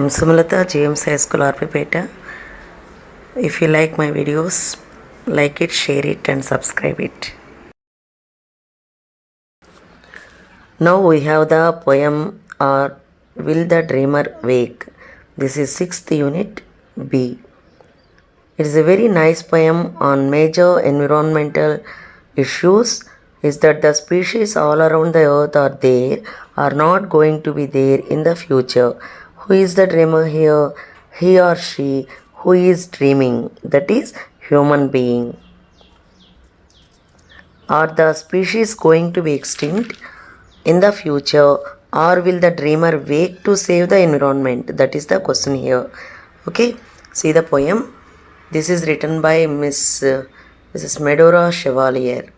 am Sumalata, GMS High School, RP. If you like my videos, like it, share it and subscribe it. Now we have the poem or Will the Dreamer Wake? This is 6th unit B. It is a very nice poem on major environmental issues. Is that the species all around the earth are there, are not going to be there in the future. Who is the dreamer here? He or she who is dreaming, that is human being. Are the species going to be extinct in the future, or will the dreamer wake to save the environment? That is the question here. Okay, see the poem. This is written by Mrs. Medora Chevalier.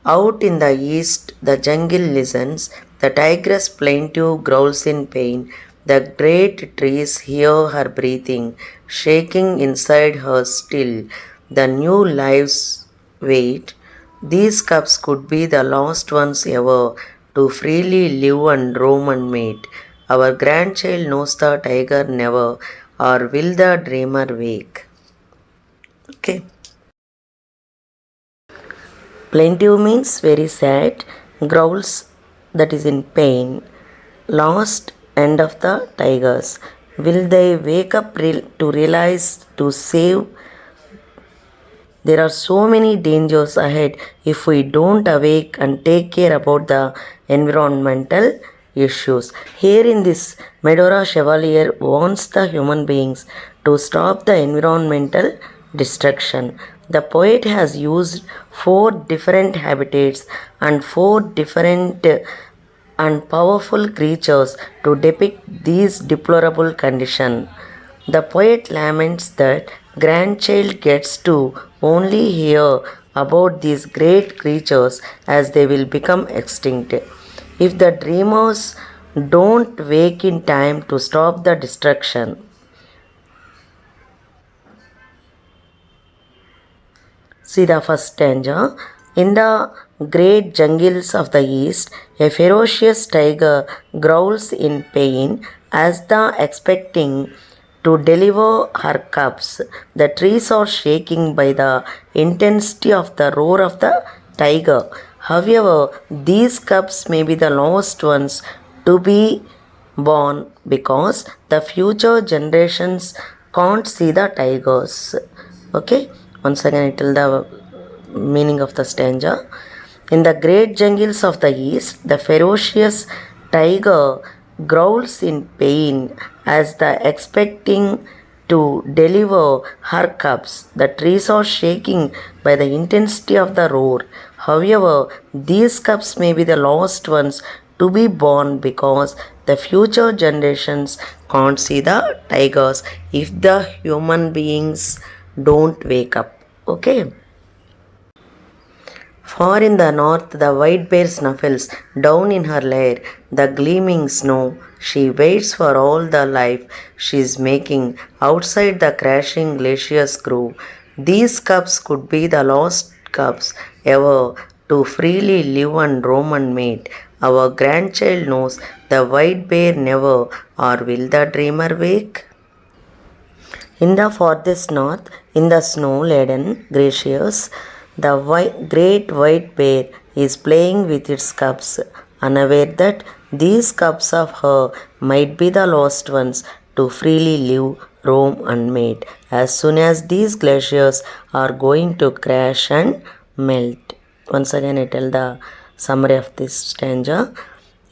Out in the east, the jungle listens, the tigress plaintive growls in pain. The great trees hear her breathing, shaking inside her still. The new lives wait. These cubs could be the last ones ever to freely live and roam and mate. Our grandchild knows the tiger never, or will the dreamer wake? Okay. Plaintive means very sad, growls that is in pain, lost end of the tigers. Will they wake up to realize to save? There are so many dangers ahead if we don't awake and take care about the environmental issues. Here in this, Medora Chevalier wants the human beings to stop the environmental destruction. The poet has used 4 different habitats and 4 different and powerful creatures to depict these deplorable conditions. The poet laments that grandchild gets to only hear about these great creatures as they will become extinct. If the dreamers don't wake in time to stop the destruction. See the first stanza. In the great jungles of the east, a ferocious tiger growls in pain as the expecting to deliver her cubs. The trees are shaking by the intensity of the roar of the tiger. However, these cubs may be the last ones to be born because the future generations can't see the tigers. Okay, once again I tell the meaning of the stanza. In the great jungles of the east, the ferocious tiger growls in pain as the expecting to deliver her cubs. The trees are shaking by the intensity of the roar. However, these cubs may be the last ones to be born because the future generations can't see the tigers if the human beings don't wake up. Okay. Far in the north, the white bear snuffles down in her lair, the gleaming snow. She waits for all the life she's making outside the crashing glaciers grove. These cubs could be the lost cubs ever to freely live and roam and mate. Our grandchild knows the white bear never, or will the dreamer wake? In the farthest north, in the snow-laden glaciers, the great white bear is playing with its cubs, unaware that these cubs of her might be the lost ones to freely live, roam and mate as soon as these glaciers are going to crash and melt. Once again I tell the summary of this stanza.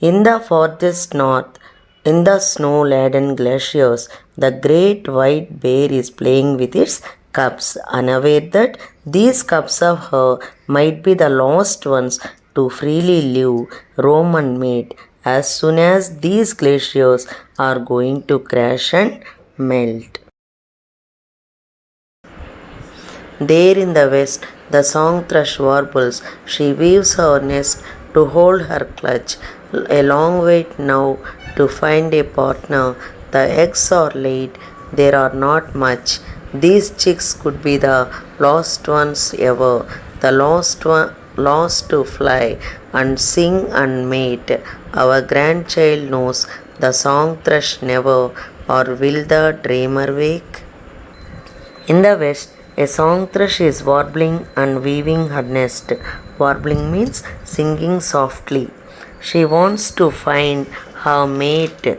In the farthest north, in the snow-laden glaciers, the great white bear is playing with its cubs, unaware that these cubs of her might be the lost ones to freely live, roam and mate as soon as these glaciers are going to crash and melt. There in the west, the song thrush warbles. She weaves her nest to hold her clutch. A long wait now to find a partner. The eggs are laid, there are not much. These chicks could be the lost ones ever, the lost to fly and sing and mate. Our grandchild knows the song thrush never, or will the dreamer wake? In the west, a song thrush is warbling and weaving her nest. Warbling means singing softly. She wants to find her mate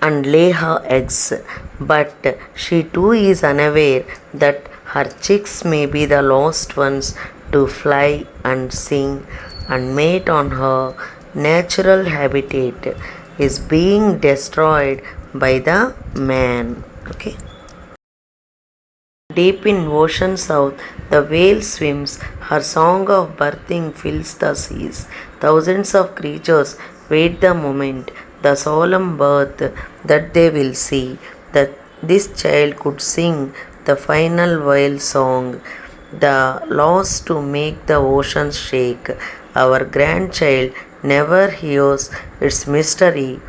and lay her eggs, but she too is unaware that her chicks may be the lost ones to fly and sing and mate on her natural habitat is being destroyed by the man. Okay. Deep in ocean south, the whale swims. Her song of birthing fills the seas. Thousands of creatures wait the moment, the solemn birth that they will see. That this child could sing the final whale song, the loss to make the oceans shake. Our grandchild never hears its mystery,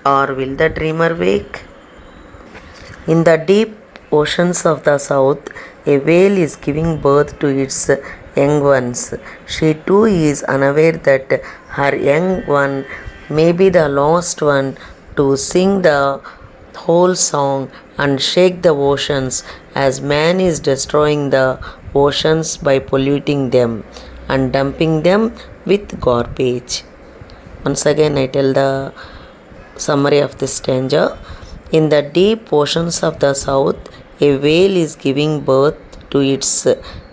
or will the dreamer wake? In the deep oceans of the south, a whale is giving birth to its young ones. She too is unaware that her young one may be the lost one to sing the whole song and shake the oceans, as man is destroying the oceans by polluting them and dumping them with garbage. Once again, I tell the summary of this stanza. In the deep oceans of the south, a whale is giving birth to its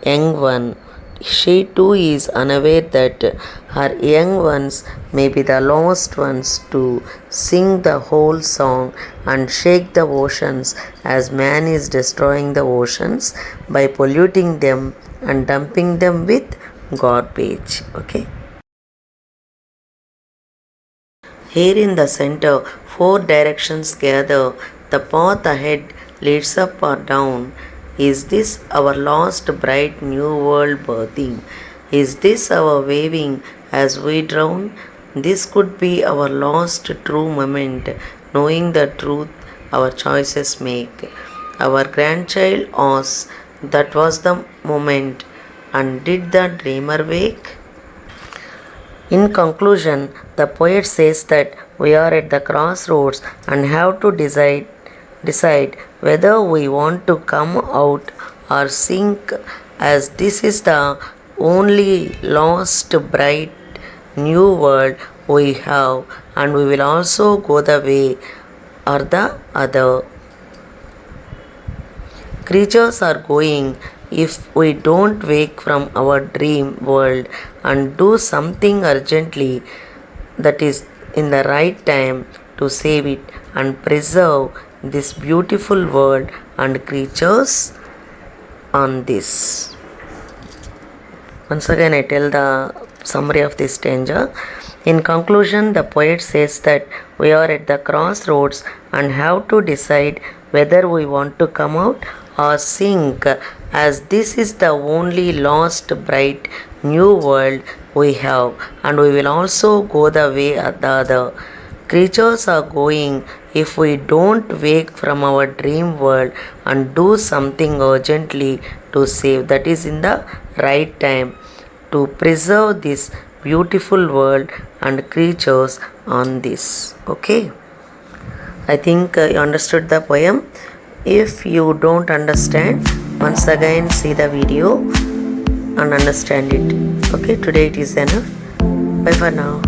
young one. She too is unaware that her young ones may be the lost ones to sing the whole song and shake the oceans, as man is destroying the oceans by polluting them and dumping them with garbage. Okay. Here in the center, four directions gather. The path ahead leads up or down. Is this our lost bright new world birthing? Is this our waving as we drown? This could be our lost true moment, knowing the truth our choices make. Our grandchild asks, that was the moment, and did the dreamer wake? In conclusion, the poet says that we are at the crossroads and have to decide whether we want to come out or sink, as this is the only lost bright new world we have, and we will also go the way or the other. Creatures are going if we don't wake from our dream world and do something urgently, that is in the right time, to save it and preserve this beautiful world and creatures on this. Once again, I tell the summary of this stanza. In conclusion, the poet says that we are at the crossroads and have to decide whether we want to come out or sink, as this is the only lost bright new world we have, and we will also go the way of the other. Creatures are going if we don't wake from our dream world and do something urgently to save, that is in the right time, to preserve this beautiful world and creatures on this. Okay. I think you understood the poem. If you don't understand, once again see the video and understand it. Okay, today it is enough. Bye for now.